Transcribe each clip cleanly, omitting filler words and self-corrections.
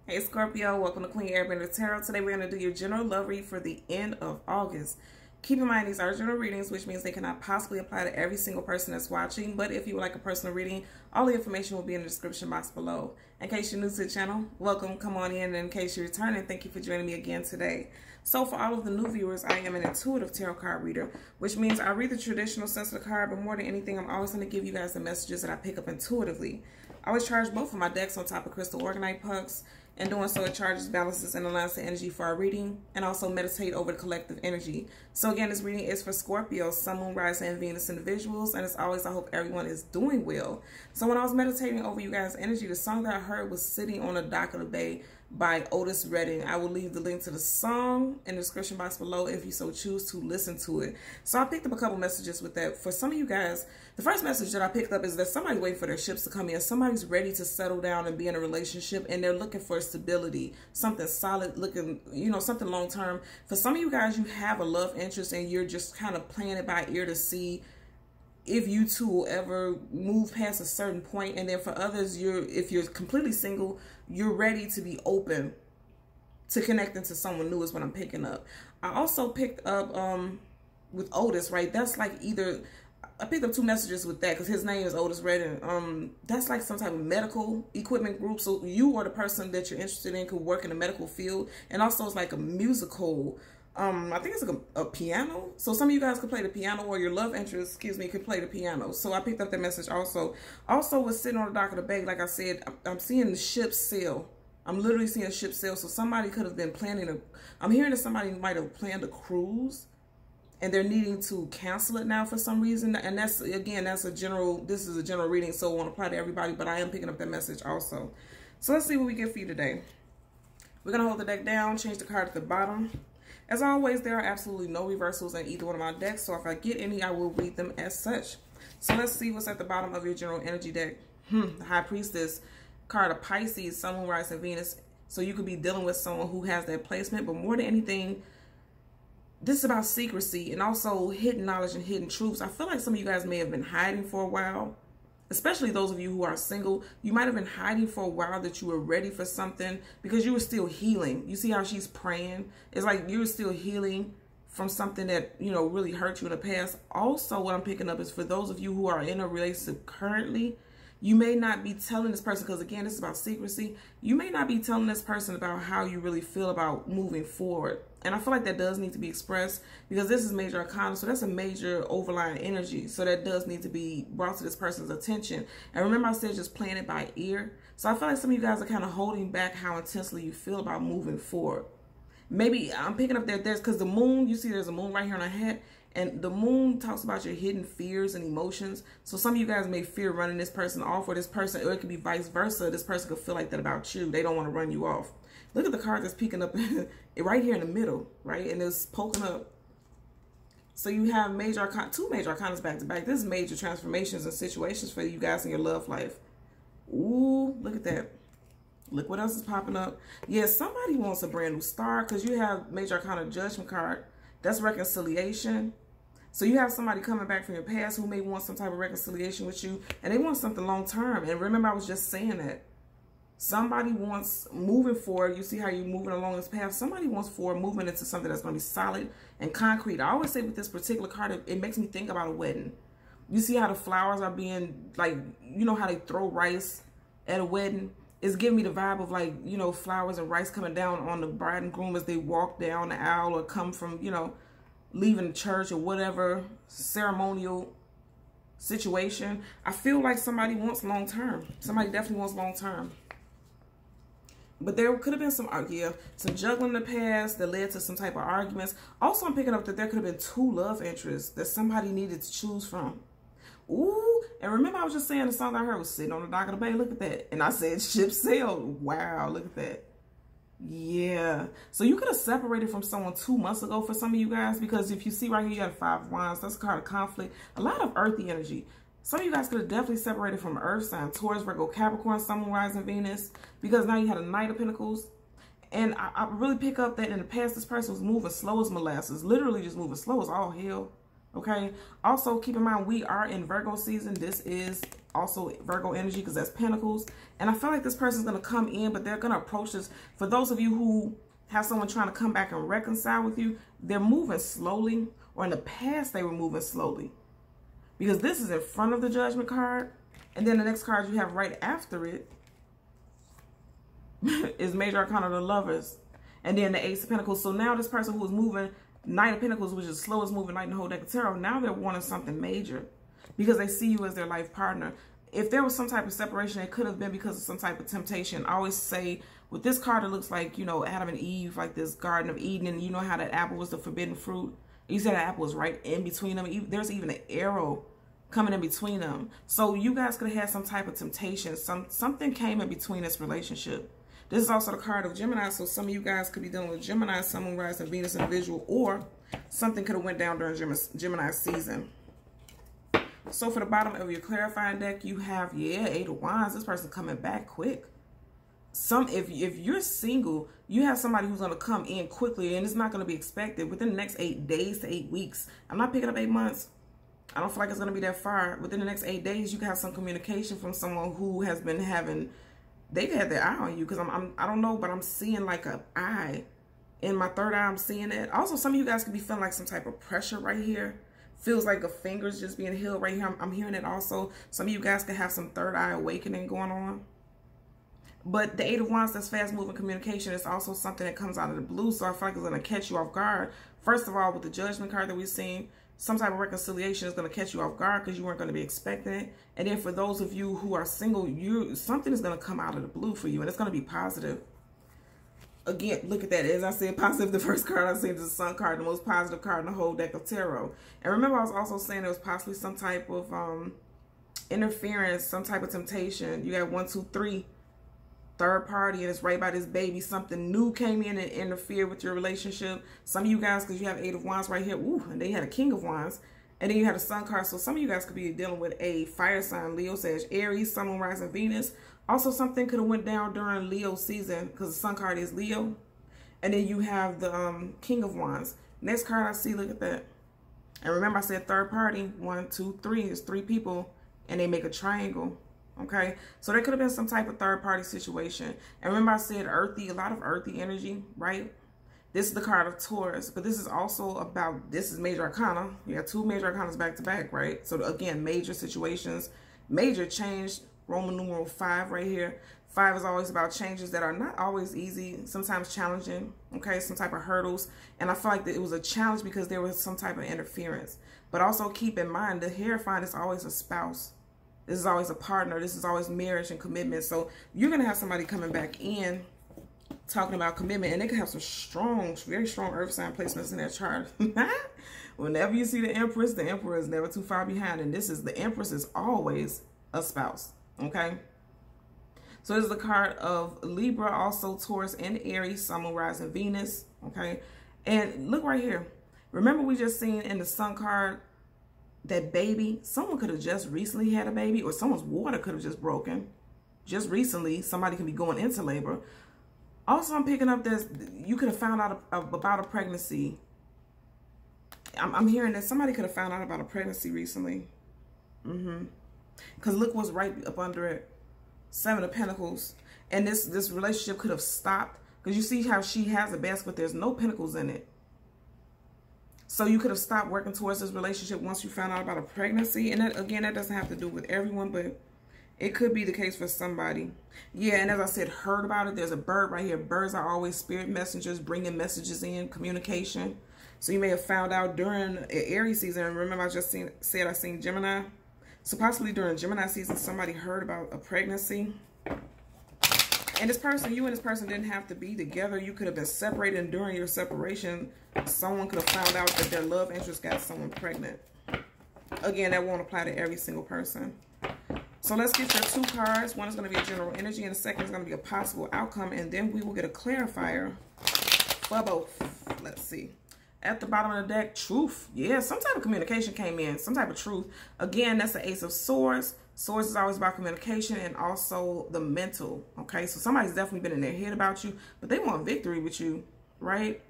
Hey Scorpio, welcome to Queen Airbender Tarot. Today we're going to do your general love read for the end of August. Keep in mind these are general readings, which means they cannot possibly apply to every single person that's watching. But if you would like a personal reading, all the information will be in the description box below. In case you're new to the channel, welcome, come on in. And in case you're returning, thank you for joining me again today. So for all of the new viewers, I am an intuitive tarot card reader, which means I read the traditional sense of the card, but more than anything, I'm always going to give you guys the messages that I pick up intuitively. I always charge both of my decks on top of crystal organite pucks. And doing so, it charges, balances, and aligns the energy for our reading, and also meditate over the collective energy. So again, this reading is for Scorpio, Sun, Moon, Rising, and Venus individuals, and as always, I hope everyone is doing well. So when I was meditating over you guys' energy, the song that I heard was Sitting on the Dock of the Bay by Otis Redding. I will leave the link to the song in the description box below if you so choose to listen to it. So I picked up a couple messages with that. For some of you guys, the first message that I picked up is that somebody's waiting for their ships to come in. Somebody's ready to settle down and be in a relationship, and they're looking for stability, something solid looking, something long term. For some of you guys, you have a love interest and you're just kind of playing it by ear to see if you two will ever move past a certain point. And then for others, if you're completely single, you're ready to be open to connecting to someone new is what I'm picking up. I also picked up with Otis, right? That's like I picked up two messages with that because his name is Otis Redding. That's like some type of medical equipment group. So you or the person that you're interested in could work in the medical field. And also it's like a musical, I think it's like a piano. So some of you guys could play the piano, or your love interest, could play the piano. So I picked up that message also. Also was sitting on the dock of the bay. Like I said, I'm seeing the ship sail. I'm literally seeing a ship sail. So somebody could have been planning I'm hearing that somebody might have planned a cruise, and they're needing to cancel it now for some reason. And that's, again, this is a general reading, so it won't apply to everybody, but I am picking up that message also. So let's see what we get for you today. We're going to hold the deck down, change the card at the bottom. As always, there are absolutely no reversals in either one of my decks, so if I get any, I will read them as such. So let's see what's at the bottom of your general energy deck. The High Priestess card of Pisces, Sun, Moon, Rising, Venus. So you could be dealing with someone who has that placement, but more than anything, this is about secrecy and also hidden knowledge and hidden truths. I feel like some of you guys may have been hiding for a while, especially those of you who are single. You might have been hiding for a while that you were ready for something because you were still healing. You see how she's praying? It's like you were still healing from something that, really hurt you in the past. Also, what I'm picking up is for those of you who are in a relationship currently, you may not be telling this person, because again, this is about secrecy. You may not be telling this person about how you really feel about moving forward. And I feel like that does need to be expressed because this is major arcana. So that's a major overlying energy. So that does need to be brought to this person's attention. And remember I said just playing it by ear. So I feel like some of you guys are kind of holding back how intensely you feel about moving forward. Maybe I'm picking up that there's, because the moon, you see there's a moon right here on her head. And the moon talks about your hidden fears and emotions. So some of you guys may fear running this person off, or this person, or it could be vice versa. This person could feel like that about you. They don't want to run you off. Look at the card that's peeking up right here in the middle, right? And it's poking up. So you have two major arcanas back to back. This is major transformations and situations for you guys in your love life. Ooh, look at that. Look what else is popping up. Yeah, somebody wants a brand new start because you have major arcana judgment card. That's reconciliation. So you have somebody coming back from your past who may want some type of reconciliation with you, and they want something long term. And remember, I was just saying that somebody wants moving forward. You see how you're moving along this path. Somebody wants forward movement into something that's going to be solid and concrete. I always say with this particular card, it makes me think about a wedding. You see how the flowers are being, like, how they throw rice at a wedding? It's giving me the vibe of, like, flowers and rice coming down on the bride and groom as they walk down the aisle or come from, leaving the church or whatever ceremonial situation. I feel like somebody wants long term. Somebody definitely wants long term. But there could have been some juggling in the past that led to some type of arguments. Also, I'm picking up that there could have been two love interests that somebody needed to choose from. Ooh, and remember I was just saying the song I heard was Sitting on the Dock of the Bay. Look at that. And I said ship sailed. Wow, look at that. Yeah. So you could have separated from someone 2 months ago for some of you guys, because if you see right here, you have 5 of Wands. That's a card of conflict. A lot of earthy energy. Some of you guys could have definitely separated from Earth sign, Taurus, Virgo, Capricorn, Sun, Moon, Rising, Venus, because now you had a Knight of Pentacles. And I really pick up that in the past, this person was moving slow as molasses, literally just moving slow as all hell. Okay. Also, keep in mind, we are in Virgo season. This is also Virgo energy because that's Pentacles. And I feel like this person's going to come in, but they're going to approach this. For those of you who have someone trying to come back and reconcile with you, they're moving slowly, or in the past they were moving slowly. Because this is in front of the Judgment card, and then the next card you have right after it is Major Arcana, the Lovers, and then the Ace of Pentacles. So now this person who was moving Knight of Pentacles, which is the slowest moving knight in the whole deck of tarot, now they're wanting something major because they see you as their life partner. If there was some type of separation, it could have been because of some type of temptation. I always say with this card, it looks like, you know, Adam and Eve, like this Garden of Eden, and you know how that apple was the forbidden fruit. You said that apple was right in between them. There's even an arrow coming in between them. So you guys could have had some type of temptation. Something came in between this relationship. This is also the card of Gemini, so some of you guys could be dealing with Gemini, Sun, Moon, Rising, Venus individual, or something could have went down during Gemini season. So for the bottom of your clarifying deck, you have, yeah, Eight of Wands. This person's coming back quick. If you're single, you have somebody who's going to come in quickly, and it's not going to be expected within the next 8 days to 8 weeks. I'm not picking up 8 months. I don't feel like it's going to be that far. Within the next 8 days, you can have some communication from someone who has been having, they've had their eye on you, because I don't know, but I'm seeing like an eye. In my third eye, I'm seeing it. Also, some of you guys could be feeling like some type of pressure right here. Feels like a finger's just being held right here. I'm hearing it also. Some of you guys could have some third eye awakening going on. But the Eight of Wands, that's fast moving communication, is also something that comes out of the blue. So I feel like it's going to catch you off guard. First of all, with the Judgment card that we've seen, some type of reconciliation is going to catch you off guard because you weren't going to be expecting it. And then for those of you who are single, something is going to come out of the blue for you, and it's going to be positive. Again, look at that. As I said, positive, the first card I said is the Sun card, the most positive card in the whole deck of tarot. And remember, I was also saying there was possibly some type of interference, some type of temptation. You got 1, 2, 3, third party, and it's right by this baby. Something new came in and interfered with your relationship. Some of you guys, because you have Eight of Wands right here, ooh, and they had a King of Wands, and then you had a Sun card. So some of you guys could be dealing with a fire sign, Leo, Sag, Aries, Sun, Moon, Rising, Venus. Also, something could have went down during Leo season because the Sun card is Leo. And then you have the King of Wands. Next card I see, look at that. And remember, I said third party, 1, 2, 3. There's 3 people, and they make a triangle. Okay, so there could have been some type of third party situation. And remember, I said earthy, a lot of earthy energy, right? This is the card of Taurus, but this is also about, this is Major Arcana. You got 2 Major Arcanas back to back, right? So again, major situations, major change. Roman numeral 5 right here. 5 is always about changes that are not always easy, sometimes challenging, okay, some type of hurdles. And I feel like that it was a challenge because there was some type of interference. But also keep in mind, the Hierophant is always a spouse. This is always a partner. This is always marriage and commitment. So you're going to have somebody coming back in talking about commitment, and they can have some strong, very strong earth sign placements in their chart. Whenever you see the Emperor is never too far behind. And the Empress is always a spouse. Okay, so this is the card of Libra, also Taurus and Aries, Sun, Moon, Rising, Venus. Okay, and look right here. Remember, we just seen in the Sun card that baby. Someone could have just recently had a baby, or someone's water could have just broken just recently. Somebody can be going into labor. Also, I'm picking up this. You could have found out about a pregnancy. I'm hearing that somebody could have found out about a pregnancy recently. Because look what's right up under it. 7 of Pentacles. And this relationship could have stopped. Because you see how she has a basket, but there's no pentacles in it. So you could have stopped working towards this relationship once you found out about a pregnancy. And that, again, that doesn't have to do with everyone, but it could be the case for somebody. Yeah, and as I said, heard about it. There's a bird right here. Birds are always spirit messengers, bringing messages in, communication. So you may have found out during Aries season. Remember, I just said I seen Gemini. So possibly during Gemini season, somebody heard about a pregnancy. And this person, you and this person didn't have to be together. You could have been separated, and during your separation, someone could have found out that their love interest got someone pregnant. Again, that won't apply to every single person. So let's get your 2 cards. One is going to be a general energy, and the second is going to be a possible outcome. And then we will get a clarifier for both. Let's see. At the bottom of the deck, truth. Yeah, some type of communication came in. Some type of truth. Again, that's the Ace of Swords. Swords is always about communication and also the mental. Okay, so somebody's definitely been in their head about you, but they want victory with you, right?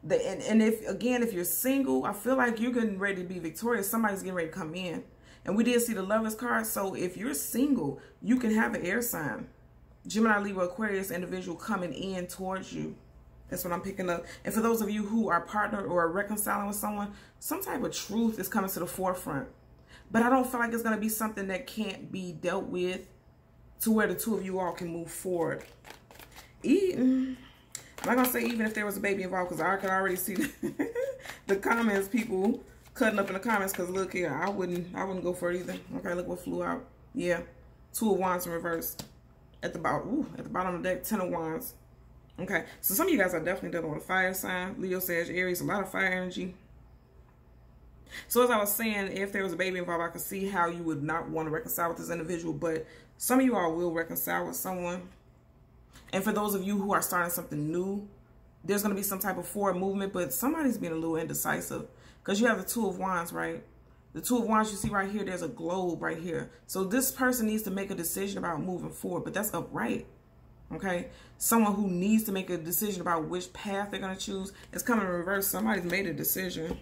And if you're single, I feel like you're getting ready to be victorious. Somebody's getting ready to come in. And we did see the Lovers card. So if you're single, you can have an air sign. Gemini, Libra, Aquarius individual coming in towards you. That's what I'm picking up. And for those of you who are partnered or are reconciling with someone, some type of truth is coming to the forefront. But I don't feel like it's going to be something that can't be dealt with to where the two of you all can move forward. I'm not going to say even if there was a baby involved, because I can already see the comments, people cutting up in the comments, because look here, I wouldn't go for it either. Okay, look what flew out. Yeah, 2 of Wands in reverse. At the bottom of the deck, 10 of Wands. Okay, so some of you guys are definitely dealing with a fire sign. Leo, Sag, Aries, a lot of fire energy. So as I was saying, if there was a baby involved, I could see how you would not want to reconcile with this individual, but some of you all will reconcile with someone. And for those of you who are starting something new, there's going to be some type of forward movement, but somebody's being a little indecisive because you have the 2 of Wands, right? The 2 of Wands you see right here, there's a globe right here. So this person needs to make a decision about moving forward, but that's upright, okay? Someone who needs to make a decision about which path they're going to choose. It's coming in reverse. Somebody's made a decision.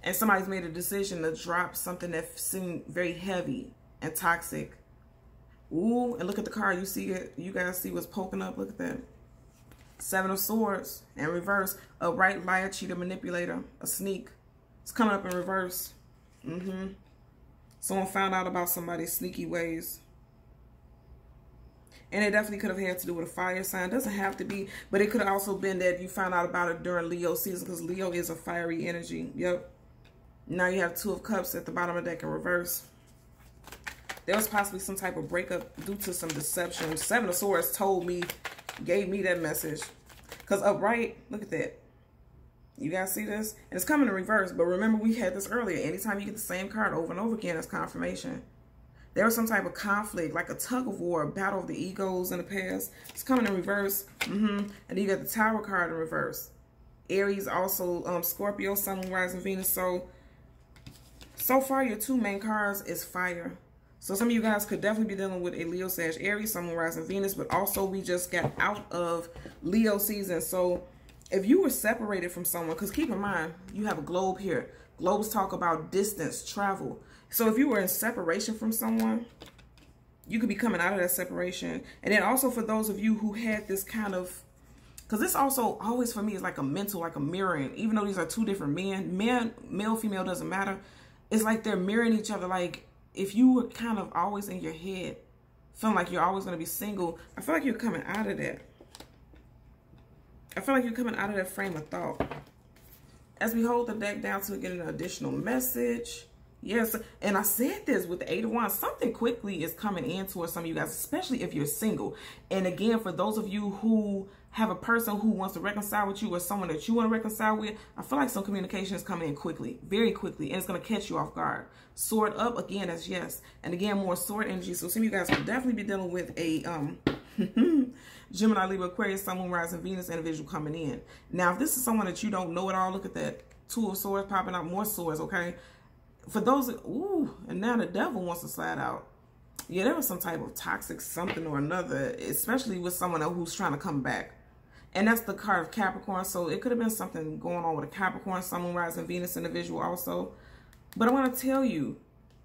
And somebody's made a decision to drop something that seemed very heavy and toxic. Ooh, and look at the card. You see it. You guys see what's poking up. Look at that. 7 of Swords in reverse. A right, liar, cheater, manipulator, a sneak. It's coming up in reverse. Someone found out about somebody's sneaky ways. And it definitely could have had to do with a fire sign. It doesn't have to be, but it could have also been that you found out about it during Leo season, because Leo is a fiery energy. Yep. Now you have 2 of Cups at the bottom of the deck in reverse. There was possibly some type of breakup due to some deception. 7 of Swords gave me that message. Because upright, look at that. You guys see this? And it's coming in reverse. But remember, we had this earlier. Anytime you get the same card over and over again, it's confirmation. There was some type of conflict, like a tug of war, a battle of the egos in the past. It's coming in reverse. And then you got the Tower card in reverse. Aries also, Scorpio, Sun, Moon, Rising, Venus. So far, your 2 main cards is fire. So some of you guys could definitely be dealing with a Leo, Sag, Aries, Sun, Moon, Rising, Venus. But also, we just got out of Leo season. So if you were separated from someone, because keep in mind, you have a globe here. Globes talk about distance, travel. So if you were in separation from someone, you could be coming out of that separation. And then also for those of you who had this kind of, because this also always for me is like a mental, like a mirroring. Even though these are 2 different men, male, female, doesn't matter. It's like they're mirroring each other. Like if you were kind of always in your head, feeling like you're always going to be single, I feel like you're coming out of that. I feel like you're coming out of that frame of thought. As we hold the deck down to get an additional message. Yes, and I said this with the 8 of Wands. Something quickly is coming in towards some of you guys, especially if you're single. And again, for those of you who have a person who wants to reconcile with you or someone that you want to reconcile with, I feel like some communication is coming in quickly, very quickly, and it's going to catch you off guard. Sword up, again, that's yes. And again, more sword energy. So some of you guys will definitely be dealing with a Gemini, Libra, Aquarius, Sun, Moon, Rising, Venus individual coming in. Now, if this is someone that you don't know at all, look at that. 2 of Swords popping out, more swords, okay? For those, ooh, and now the devil wants to slide out. Yeah, there was some type of toxic something or another, especially with someone else who's trying to come back. And that's the card of Capricorn, so it could have been something going on with a Capricorn, Sun, Moon, Rising, Venus individual also. But I want to tell you,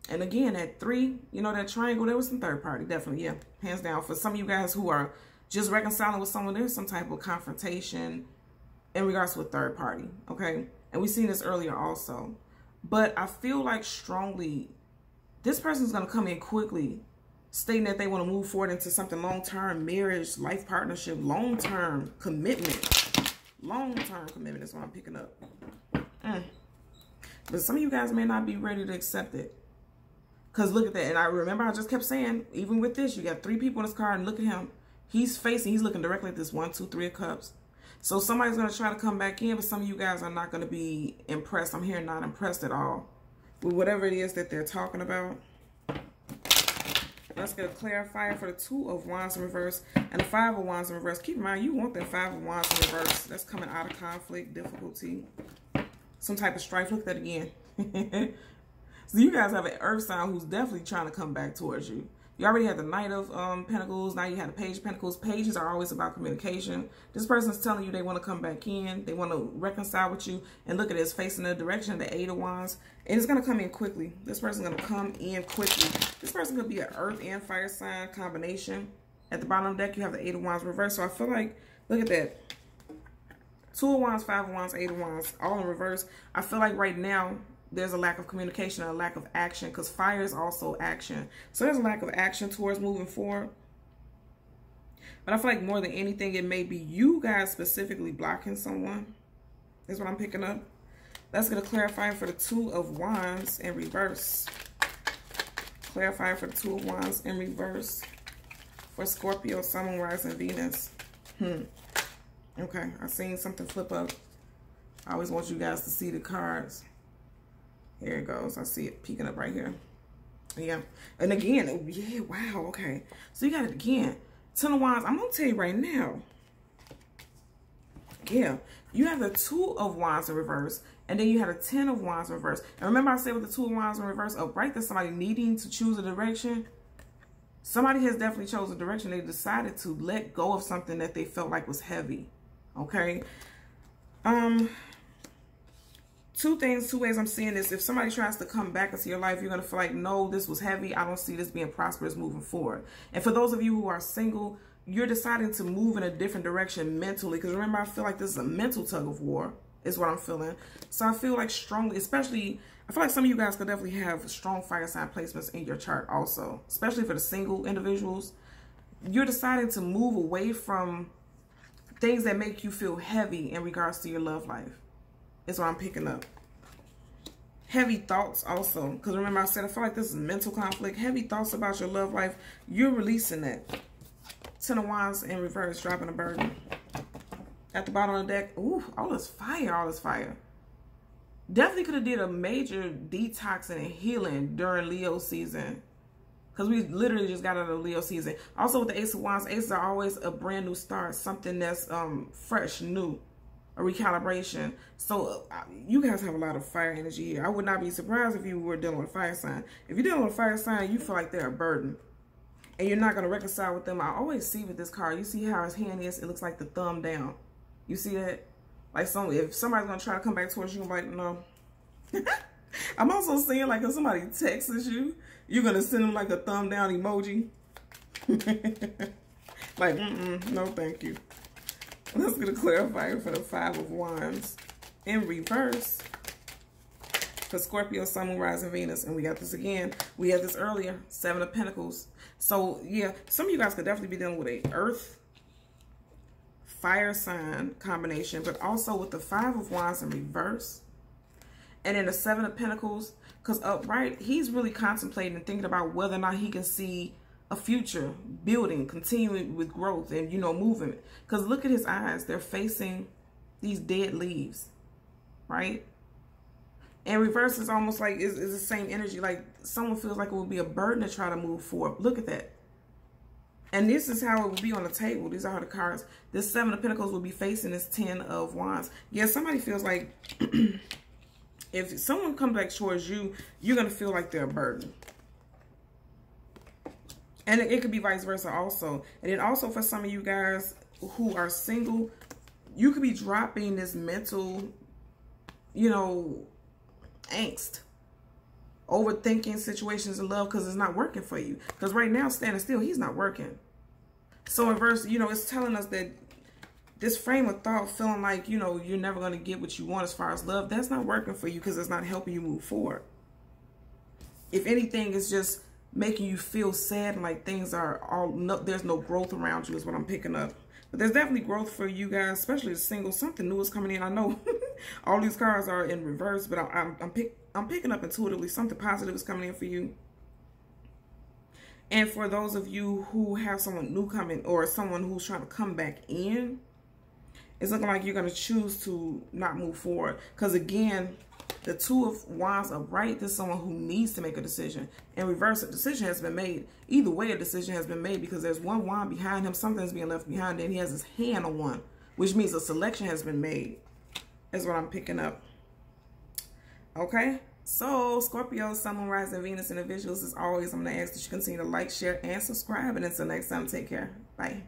and again, at 3, you know, that triangle, there was some third party, definitely, yeah, hands down. For some of you guys who are just reconciling with someone, there's some type of confrontation in regards to a third party, okay? And we've seen this earlier also. But I feel like strongly, this person's going to come in quickly, stating that they want to move forward into something long-term, marriage, life partnership, long-term commitment. Long-term commitment is what I'm picking up. But some of you guys may not be ready to accept it. Because look at that. And I remember I just kept saying, even with this, you got 3 people in this card, and look at him. He's looking directly at this 1, 2, 3 of Cups. So somebody's going to try to come back in, but some of you guys are not going to be impressed. I'm hearing not impressed at all with whatever it is that they're talking about. Let's get a clarifier for the 2 of Wands in reverse and the 5 of Wands in reverse. Keep in mind, you want that 5 of Wands in reverse. That's coming out of conflict, difficulty, some type of strife. Look at that again. So you guys have an earth sign who's definitely trying to come back towards you. You already had the Knight of Pentacles. Now you had the Page of Pentacles. Pages are always about communication. This person's telling you they want to come back in. They want to reconcile with you. And look at it, it's facing the direction of the Eight of Wands. And it's going to come in quickly. This person's going to come in quickly. This person could be an earth and fire sign combination. At the bottom of the deck, you have the Eight of Wands reversed. So I feel like, look at that. Two of Wands, Five of Wands, Eight of Wands, all in reverse. I feel like right now, there's a lack of communication, a lack of action, because fire is also action. So there's a lack of action towards moving forward. But I feel like more than anything, it may be you guys specifically blocking someone. Is what I'm picking up. That's going to clarify for the Two of Wands in reverse. Clarify for the Two of Wands in reverse. For Scorpio, Sun, Moon, Rising, Venus. Okay, I seen something flip up. I always want you guys to see the cards. Here it goes. I see it peeking up right here. Yeah. And again, yeah, wow, okay. So you got it again. Ten of Wands. I'm going to tell you right now. Yeah. You have the Two of Wands in reverse. And then you had a Ten of Wands in reverse. And remember I said with the Two of Wands in reverse, upright, there's somebody needing to choose a direction. Somebody has definitely chosen a direction. They decided to let go of something that they felt like was heavy. Okay. Two ways I'm seeing this. If somebody tries to come back into your life, you're going to feel like, no, this was heavy. I don't see this being prosperous moving forward. And for those of you who are single, you're deciding to move in a different direction mentally. Because remember, I feel like this is a mental tug of war is what I'm feeling. So I feel like strongly, especially, I feel like some of you guys could definitely have strong fire sign placements in your chart also. Especially for the single individuals. You're deciding to move away from things that make you feel heavy in regards to your love life. Is what I'm picking up. Heavy thoughts also. Because remember I said I feel like this is mental conflict. Heavy thoughts about your love life. You're releasing that. Ten of Wands in reverse. Dropping a burden. At the bottom of the deck. Ooh, all this fire. All this fire. Definitely could have did a major detoxing and healing during Leo season. Because we literally just got out of Leo season. Also with the Ace of Wands. Aces are always a brand new start. Something that's fresh, new. A recalibration. So you guys have a lot of fire energy here. I would not be surprised if you were dealing with a fire sign. If you're dealing with a fire sign, you feel like they're a burden. And you're not going to reconcile with them. I always see with this card, you see how his hand is? It looks like the thumb down. You see that? Like if somebody's going to try to come back towards you, I'm like, no. I'm also seeing like if somebody texts you, you're going to send them like a thumb down emoji. Like, no thank you. Let's get a clarifier for the Five of Wands in reverse for Scorpio, Sun, Moon, Rising, Venus. And we got this again. We had this earlier, Seven of Pentacles. So, yeah, some of you guys could definitely be dealing with a earth, fire sign combination, but also with the Five of Wands in reverse. And then the Seven of Pentacles, because upright, he's really contemplating and thinking about whether or not he can see a future, building, continuing with growth and, you know, moving. Because look at his eyes. They're facing these dead leaves, right? And reverse is almost like, it's the same energy. Like someone feels like it would be a burden to try to move forward. Look at that. And this is how it would be on the table. These are the cards. This Seven of Pentacles will be facing this Ten of Wands. Yeah, somebody feels like if someone comes back towards you, you're going to feel like they're a burden. And it could be vice versa also. And then also for some of you guys who are single, you could be dropping this mental, you know, angst. Overthinking situations in love because it's not working for you. Because right now, standing still, he's not working. So in verse, you know, it's telling us that this frame of thought feeling like, you know, you're never going to get what you want as far as love, that's not working for you because it's not helping you move forward. If anything, it's just making you feel sad and like things are there's no growth around you is what I'm picking up. But there's definitely growth for you guys, especially the single. Something new is coming in. I know all these cards are in reverse, but I'm picking up intuitively something positive is coming in for you. And for those of you who have someone new coming or someone who's trying to come back in, it's looking like you're going to choose to not move forward. Because again, the Two of Wands upright, this is someone who needs to make a decision. In reverse, a decision has been made. Either way, a decision has been made because there's one wand behind him. Something's being left behind and he has his hand on one, which means a selection has been made. Is what I'm picking up. Okay? So, Scorpio, Sun, Moon, Rising, Venus, and the visuals, as always, I'm going to ask that you continue to like, share, and subscribe. And until next time, take care. Bye.